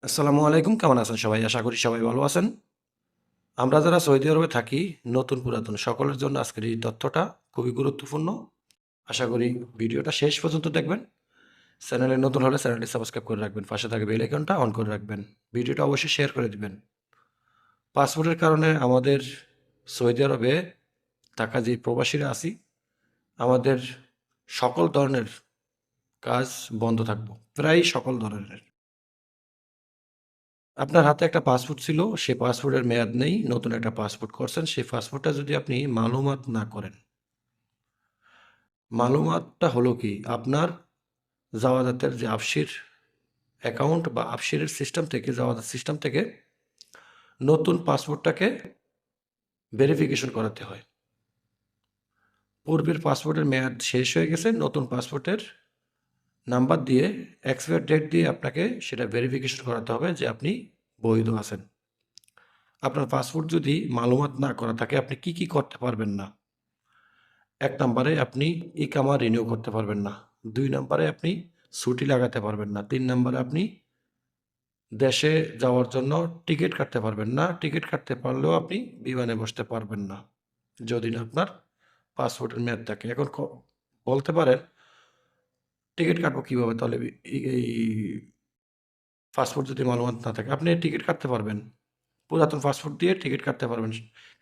আসসালামু আলাইকুম। কেমন আছেন সবাই? আশা করি সবাই ভালো আছেন। আমরা যারা সৌদি আরবে থাকি, নতুন পুরাতন সকলের জন্য আজকের এই তথ্যটা খুবই গুরুত্বপূর্ণ। আশা করি ভিডিওটা শেষ পর্যন্ত দেখবেন। চ্যানেলে নতুন হলে চ্যানেলটি সাবস্ক্রাইব করে রাখবেন। পাশে থাকা বেল আইকনটা অন করে রাখবেন। ভিডিওটা অবশ্যই শেয়ার করে দিবেন। পাসপোর্টের কারণে আমাদের সৌদি আরবে থাকা যে প্রবাসীরা আছি, আমাদের সকল ধরনের কাজ বন্ধ থাকবো। প্রায় সকল ধরনের। আপনার হাতে একটা পাসপোর্ট ছিল, সেই পাসপোর্টের মেয়াদ নেই, নতুন একটা পাসপোর্ট করছেন, সেই পাসপোর্টটা যদি আপনি মালুমাত না করেন, মালুমাতটা হলো কি আপনার জাওয়াজাতের যে আফসির অ্যাকাউন্ট বা আফসিরের সিস্টেম থেকে জাওয়াজাত সিস্টেম থেকে নতুন পাসপোর্টটাকে ভেরিফিকেশন করাতে হয়। পূর্বের পাসপোর্টের মেয়াদ শেষ হয়ে গেছে, নতুন পাসপোর্টের নাম্বার দিয়ে এক্সপায়ার ডেট দিয়ে আপনাকে সেটা ভেরিফিকেশন করাতে হবে যে আপনি বৈধ আছেন। আপনার পাসপোর্ট যদি মালুমাত না করা থাকে আপনি কি কি করতে পারবেন না? ১ নাম্বারে আপনি ইকামা রিনিউ করতে পারবেন না। ২ নাম্বারে আপনি ছুটি লাগাতে পারবেন না। ৩ নাম্বারে আপনি দেশে যাওয়ার জন্য টিকিট কাটতে পারবেন না। টিকিট কাটতে পারলেও আপনি বিমানে বসতে পারবেন না। যদি না আপনার পাসপোর্টের মেয়াদ থাকে। এখন বলতে পারেন, টিকিট কাটবো কিভাবে তাহলে? এই পাসপোর্ট যদি মালুমাত না থাকে, আপনি টিকিট কাটতে পারবেন। পুরাতন পাসপোর্ট দিয়ে টিকিট কাটতে পারবেন।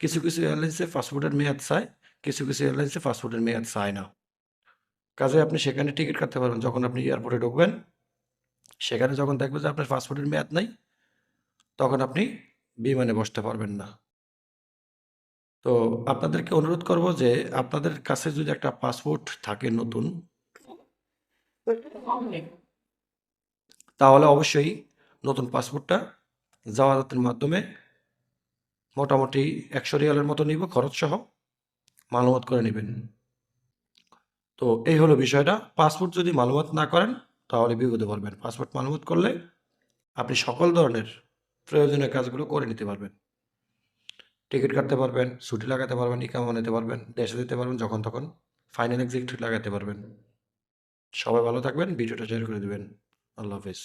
কিছু, কিছু এয়ারলাইন্সে পাসপোর্টের মেয়াদ চায়, কিছু, কিছু এয়ারলাইন্সে পাসপোর্টের মেয়াদ চায় না। কাজেই আপনি সেখানে টিকিট কাটতে পারবেন। যখন আপনি এয়ারপোর্টে ঢুকবেন, সেখানে যখন দেখবে যে আপনার পাসপোর্টের মেয়াদ নাই, তখন আপনি বিমানে বসতে পারবেন না। তো আপনাদেরকে অনুরোধ করব যে আপনাদের কাছে যদি একটা পাসপোর্ট থাকে নতুন, তাহলে অবশ্যই নতুন পাসপোর্টটা জাওয়াজাতের মাধ্যমে মোটামুটি ১০০ রিয়ালের মতো নিব খরচসহ, মালুমাত করে নিবেন। তো এই হলো বিষয়টা। পাসপোর্ট যদি মালুমাত না করেন তাহলে বিপদে পড়বেন। পাসপোর্ট মালুমাত করলে আপনি সকল ধরনের প্রয়োজনীয় কাজগুলো করে নিতে পারবেন। টিকিট কাটতে পারবেন, ছুটি লাগাতে পারবেন, ইকামা নিতে পারবেন, দেশে যেতে পারবেন যখন তখন, ফাইনাল এক্সিট লাগাতে পারবেন। সবাই ভালো থাকবেন, ভিডিওটা শেয়ার করে দিবেন। আল্লাহ হাফেজ।